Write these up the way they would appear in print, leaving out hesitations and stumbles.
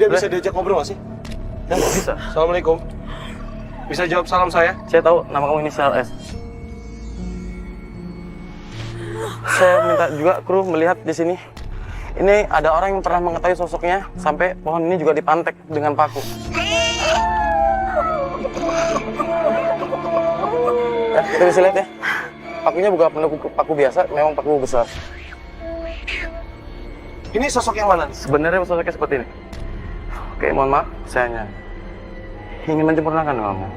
Dia bisa diajak ngobrol nggak sih? Ya, bisa. Assalamualaikum. Bisa jawab salam saya? Saya tahu nama kamu inisial S. Saya minta juga kru melihat di sini. Ini ada orang yang pernah mengetahui sosoknya sampai pohon ini juga dipantek dengan paku. Ya, kita bisa lihat ya. Pakunya bukan paku biasa, memang paku besar. Ini sosok yang mana? Sebenarnya sosoknya seperti ini. Oke, mohon maaf, saya hanya ingin menyempurnakan kamu.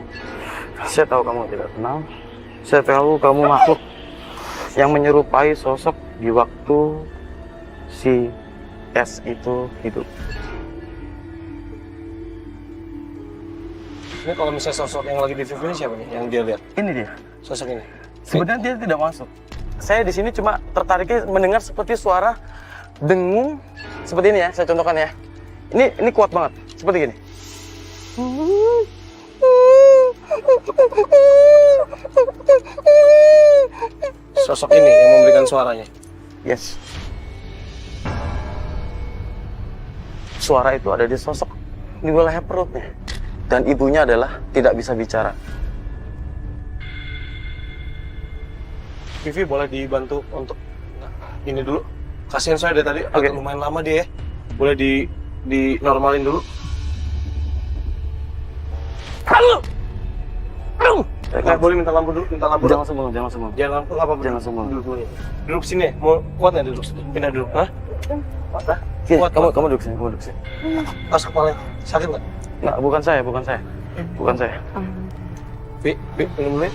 Saya tahu kamu tidak tenang. Saya tahu kamu makhluk yang menyerupai sosok di waktu si S itu hidup. Ini kalau misalnya sosok yang lagi di TV ini siapa nih? Yang dia lihat? Ini dia. Sosok ini. Sebenarnya dia tidak masuk. Saya di sini cuma tertariknya mendengar seperti suara dengung seperti ini ya. Saya contohkan ya. Ini kuat banget. Seperti gini. Sosok ini yang memberikan suaranya. Yes. Suara itu ada di sosok di wilayah perutnya. Dan ibunya adalah tidak bisa bicara. Vivi boleh dibantu untuk ini dulu. Kasihan saya dari tadi, agak lumayan lama dia ya. Boleh di normalin dulu. Nggak boleh minta lampu dulu, minta lampu. Jangan semua, jangan semua. Jangan lampu apa? Jangan semua. Duduk dulu ya. Duduk sini ya. Mau kuat nggak duduk? Pindah dulu. Hah? Kuat? Kuat, kamu duduk sini, kamu duduk sini. Pas kepala sakit nggak? Nggak, bukan saya, bukan saya. Bukan saya. Vi, minum dulu ya.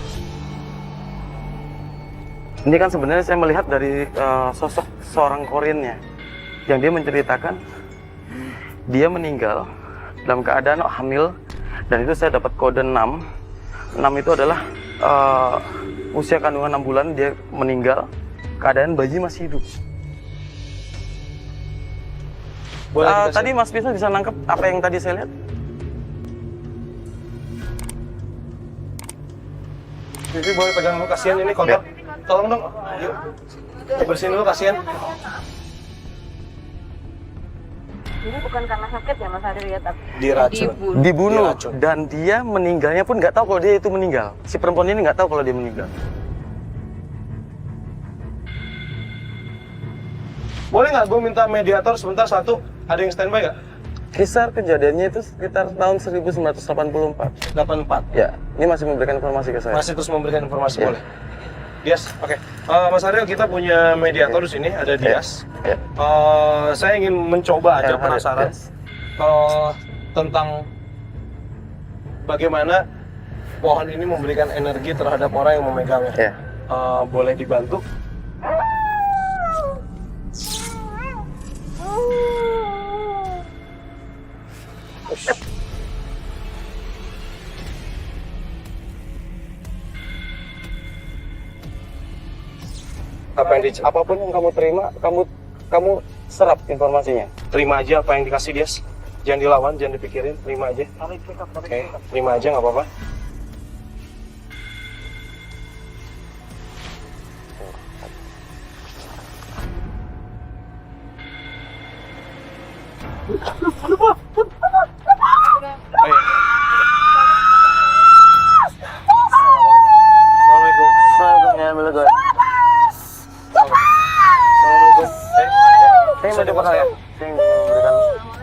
Ini kan sebenarnya saya melihat dari sosok seorang Koreannya yang dia menceritakan dia meninggal dalam keadaan hamil, dan itu saya dapat kode 6. 6 itu adalah usia kandungan 6 bulan dia meninggal, keadaan bayi masih hidup. Tadi Mas Bisnu bisa nangkep apa yang tadi saya lihat? Vivi boleh pegang dulu, kasihan ini kotor. Tolong dong, yuk. Bersihin dulu, kasihan. Ini bukan karena sakit ya Mas Ari, lihat Diracun. Dibunuh. Diracun. Dan dia meninggalnya pun nggak tahu kalau dia itu meninggal. Si perempuan ini nggak tahu kalau dia meninggal. Boleh nggak gue minta mediator sebentar satu? Ada yang standby nggak? Kisah kejadiannya itu sekitar tahun 1984. 84. Ya, ini masih memberikan informasi ke saya. Masih terus memberikan informasi, Ya. boleh? Dias, oke. Mas Ariel, kita punya mediator di sini, ada Dias. Ya. Saya ingin mencoba aja, Ya, penasaran Dias. tentang bagaimana pohon ini memberikan energi terhadap orang yang memegangnya. Ya. Boleh dibantu? Apapun yang kamu terima, kamu serap informasinya. Terima aja apa yang dikasih, Dias. Jangan dilawan, jangan dipikirin, terima aja. Oke, terima aja, nggak apa-apa. Ayo. Assalamualaikum. Assalamualaikum. Assalamualaikum. Saya Saya mau ya. Saya ingin memberikan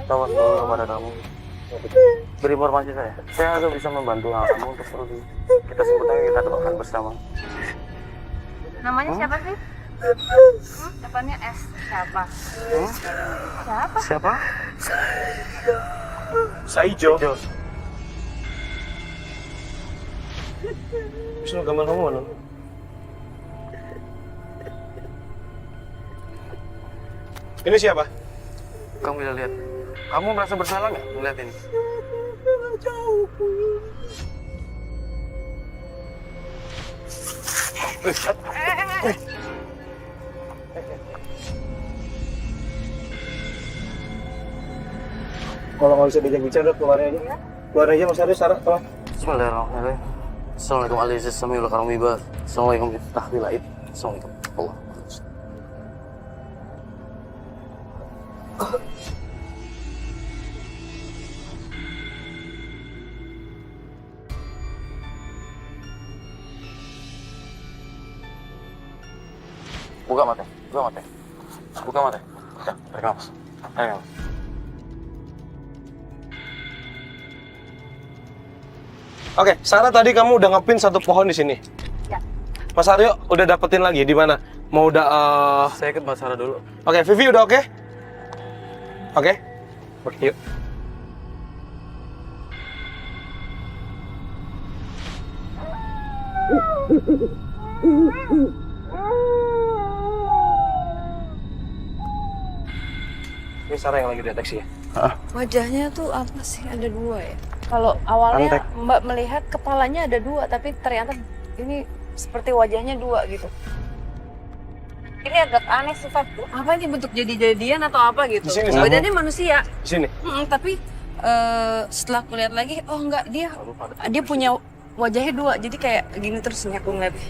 tahu dulu kepada kamu. Beri informasi saya. Saya agak bisa membantu kamu untuk pergi. Kita sebutnya kita doakan bersama. Namanya siapa sih? Depannya S. Siapa? Siapa? Siapa? Saijo. Jo. Bisa gambar kamu mana? Ini siapa? Kamu bisa lihat. Kamu merasa bersalah nggak melihat ini? Kalau nggak bisa diajak bicara, keluar aja. Keluar aja, Mas Ariel, Sarah, tolong. Bismillahirrahmanirrahim. Assalamualaikum warahmatullahi wabarakatuh. Assalamualaikum warahmatullahi wabarakatuh. Assalamualaikum Allah. buka mata. Buka mata. Ya, tarik nafas. Oke, Sarah tadi kamu udah ngepin satu pohon di sini. Ya. Mas Aryo udah dapetin lagi di mana? Mau udah Saya ikut Mbak Sarah dulu. Oke, Vivi udah oke? Oke. Yuk. Ini Sarah yang lagi deteksi ya? Wajahnya tuh apa sih? Ada dua ya? Kalau awalnya Antek. Mbak melihat kepalanya ada dua, tapi ternyata ini seperti wajahnya dua gitu. Ini agak aneh sih, Fat. Apa ini bentuk jadi-jadian atau apa gitu? Di sini, Badannya manusia. Di sini. Tapi setelah aku lihat lagi, oh enggak, dia punya wajahnya dua, jadi kayak gini terus nih aku ngeliatnya.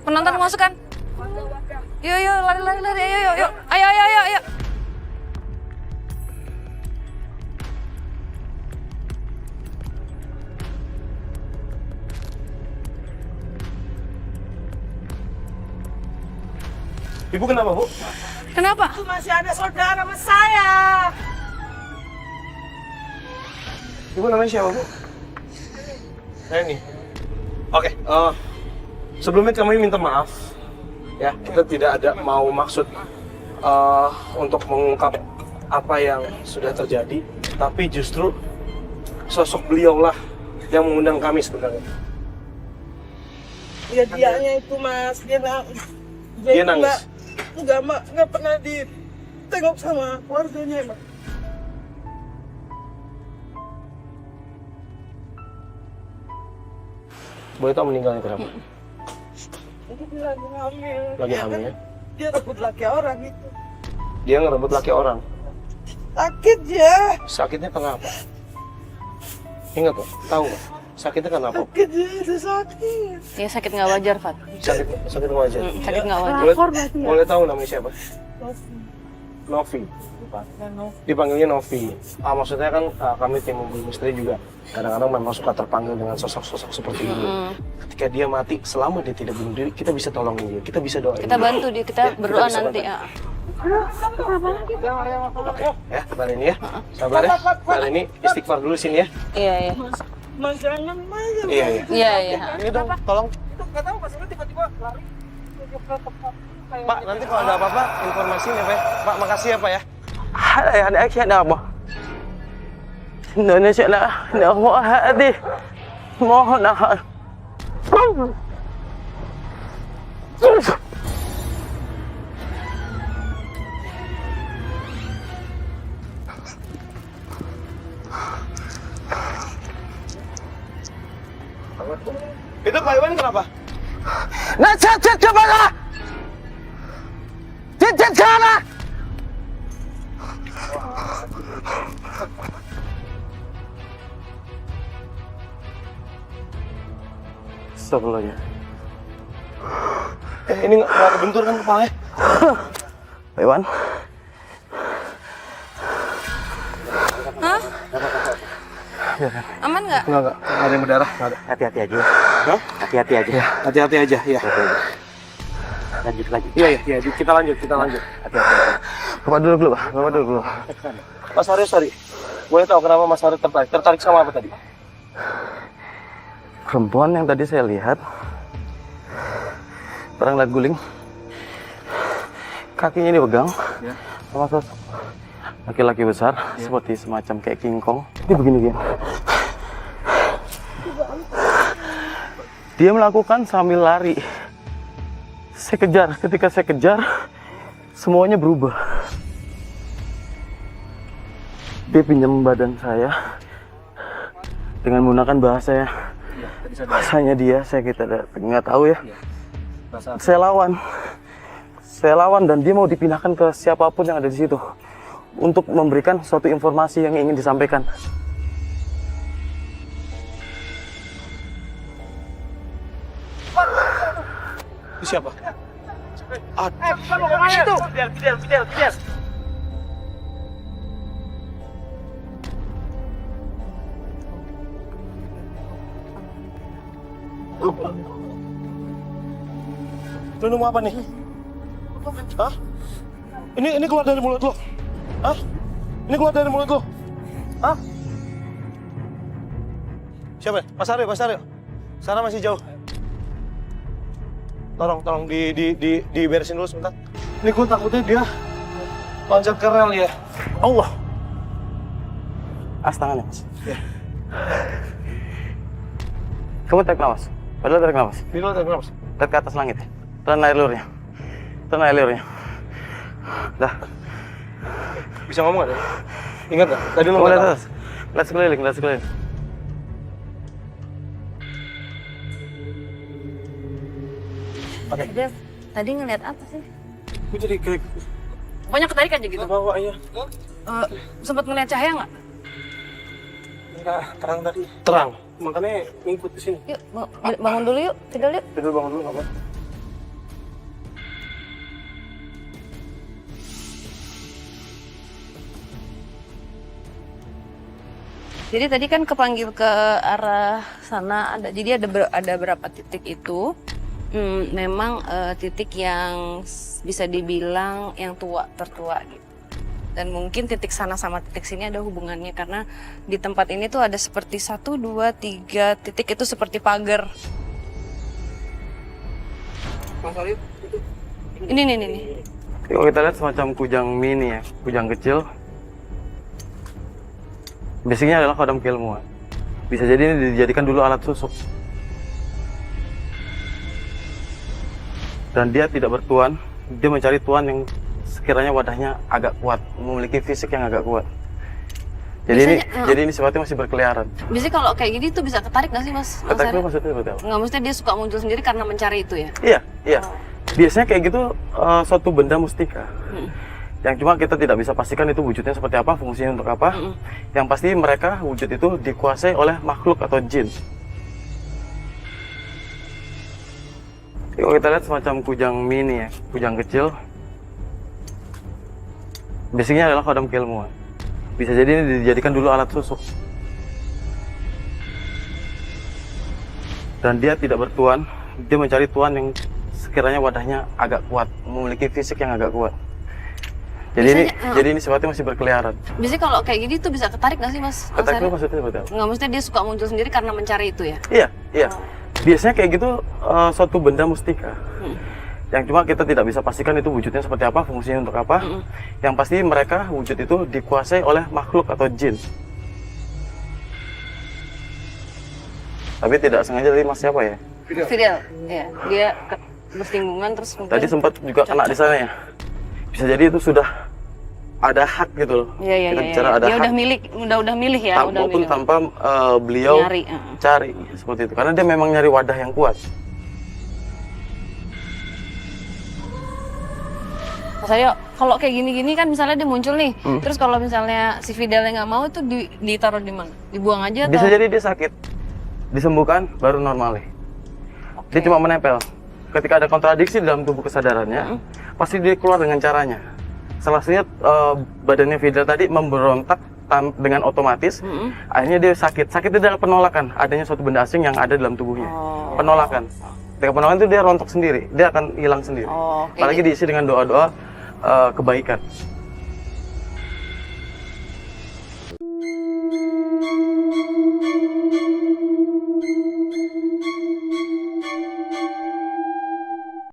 Penonton kemasukan. Yuk, lari, ayo. Ayo. Ibu kenapa, Bu? Kenapa? Masih ada saudara sama saya. Ibu namanya siapa, Bu? Reni. Oke, sebelumnya kami minta maaf. Ya, kita tidak ada mau maksud untuk mengungkap apa yang sudah terjadi, tapi justru sosok beliaulah yang mengundang kami sebenarnya. Ya dianya itu Mas, dia Dia nangis. nggak pernah ditengok sama keluarganya Mas. Boleh tahu meninggalnya kenapa? Dia lagi hamil. Lagi hamil ya? Dia rebut laki orang itu. Dia ngerebut laki orang. Sakit ya. Sakitnya kenapa? Ingat nggak? Tahu nggak? Sakitnya kenapa? Sakit ya, dia sakit. Ya sakit nggak wajar, Fat. Sakit wajah. Sakit nggak wajar. Boleh tahu namanya siapa? Novi. Dipanggilnya Novi. Maksudnya kan kami tim Mobil Misteri juga kadang-kadang memang suka terpanggil dengan sosok-sosok seperti ini. Ketika dia mati, selama dia tidak bunuh diri, kita bisa tolongin dia, kita bisa doain. Kita bantu dia, kita berdoa bisa nanti. bantu. Ya. Oke, ya, Mbak Leni ya. Sabar ya. Mbak Leni istighfar dulu sini ya. Iya. Mas jangan Mas. Iya. Iya. Ini dong, tolong. Nggak tahu Mas ini tiba-tiba lari. Pak, nanti kalau ada apa-apa informasiin ya, Pak. Pak, makasih ya, Pak ya. Ada action apa? Indonesia nak mau hati. Mohon nak. Itu Pak Iwan kenapa? Nak chat coba lah. Chat sana. Astagfirullahaladzim. Ini nggak kebentur kan kepalanya? Pak Iwan. Hah? Aman nggak? Nggak ada yang berdarah, nggak ada. Hati-hati aja. Hah? Hati-hati aja. Hati-hati aja, ya. Lanjut. Iya, kita lanjut. Hati-hati. Bapak dulu, Pak. Bapak dulu. Mas Aryo, sorry. Boleh tahu kenapa Mas Aryo tertarik? Tertarik sama apa tadi? Perempuan yang tadi saya lihat perang lihat guling, kakinya dipegang sama sosok laki-laki besar seperti semacam kayak King Kong. Ini begini dia. Dia melakukan sambil lari. Saya kejar. Ketika saya kejar, semuanya berubah. Dia pinjam badan saya dengan menggunakan bahasanya dia. Saya kita nggak tahu ya. Saya lawan dan dia mau dipindahkan ke siapapun yang ada di situ untuk memberikan suatu informasi yang ingin disampaikan. Itu siapa? Fidel. Minum apa nih? Hah? Ini keluar dari mulut lo? Hah? Ini keluar dari mulut lo? Hah? Siapa? Mas Aryo. Sana masih jauh. Tolong diberesin dulu sebentar. Ini gue takutnya dia loncat ke rel ya. Allah. Tangannya, Mas. Ya. Kamu tarik nafas. Padahal tarik nafas. Ini lo tarik nafas. Lihat ke atas langit. Telan air liurnya. Dah. Bisa ngomong gak? Ingat gak? Tadi lo Kamu lihat ngeliat atas. Lihat sekeliling. Dev, tadi ngeliat apa sih? gue jadi kayak Pokoknya ketarik aja gitu. bawa ya. Sempat ngeliat cahaya nggak? Enggak, terang tadi. Terang. Makanya ngikut di sini. Yuk, bangun dulu yuk, tidur yuk. Tidur bangun dulu nggak apa? Jadi tadi kan kepanggil ke arah sana, jadi ada berapa titik itu. Memang titik yang bisa dibilang yang tertua gitu. Dan mungkin titik sana sama titik sini ada hubungannya karena di tempat ini tuh ada seperti 1, 2, 3 titik itu seperti pagar. Ini. Kalau kita lihat semacam kujang mini ya, kujang kecil. Basicnya adalah kodam keilmuan. Bisa jadi ini dijadikan dulu alat susuk. Dan dia tidak bertuan, dia mencari tuan yang sekiranya wadahnya agak kuat, memiliki fisik yang agak kuat. Jadi ini sifatnya masih berkeliaran. Biasanya kalau kayak gini tuh bisa ketarik nggak sih Mas? Ketarik itu maksudnya seperti apa? Nggak, maksudnya dia suka muncul sendiri karena mencari itu ya? Iya. Biasanya kayak gitu suatu benda mustika. Yang cuma kita tidak bisa pastikan itu wujudnya seperti apa, fungsinya untuk apa. Yang pasti mereka wujud itu dikuasai oleh makhluk atau jin. Kalau kita lihat semacam kujang mini ya, kujang kecil. Basicnya adalah kodam keilmuan. Bisa jadi ini dijadikan dulu alat susuk. Dan dia tidak bertuan, dia mencari tuan yang sekiranya wadahnya agak kuat, memiliki fisik yang agak kuat. Jadi ini sifatnya masih berkeliaran. Biasanya kalau kayak gini tuh bisa ketarik nggak sih Mas? Ketarik itu maksudnya seperti apa? Nggak, maksudnya dia suka muncul sendiri karena mencari itu ya? Iya. Biasanya kayak gitu suatu benda mustika. Yang cuma kita tidak bisa pastikan itu wujudnya seperti apa, fungsinya untuk apa. Yang pasti mereka wujud itu dikuasai oleh makhluk atau jin. Tapi tidak sengaja dari Mas siapa ya? Fidel, ya. Dia bersinggungan terus mungkin. Tadi sempat juga kena di sana ya. Bisa jadi itu sudah ada hak gitu loh. Iya. Kita bicara ada dia hak. udah milih ya, Maupun tanpa beliau cari seperti itu. Karena dia memang nyari wadah yang kuat. Mas Aryo, kalau kayak gini-gini kan misalnya dia muncul nih, terus kalau misalnya si Fidelnya nggak mau itu ditaruh di mana? Dibuang aja atau? Bisa jadi dia sakit, disembuhkan baru normal. Dia cuma menempel. Ketika ada kontradiksi dalam tubuh kesadarannya, pasti dia keluar dengan caranya. Salah satunya badannya Fidel tadi memberontak dengan otomatis, akhirnya dia sakit. Sakit itu adalah penolakan adanya suatu benda asing yang ada dalam tubuhnya. Penolakan. Ketika penolakan itu dia rontok sendiri, dia akan hilang sendiri. Apalagi diisi dengan doa-doa kebaikan.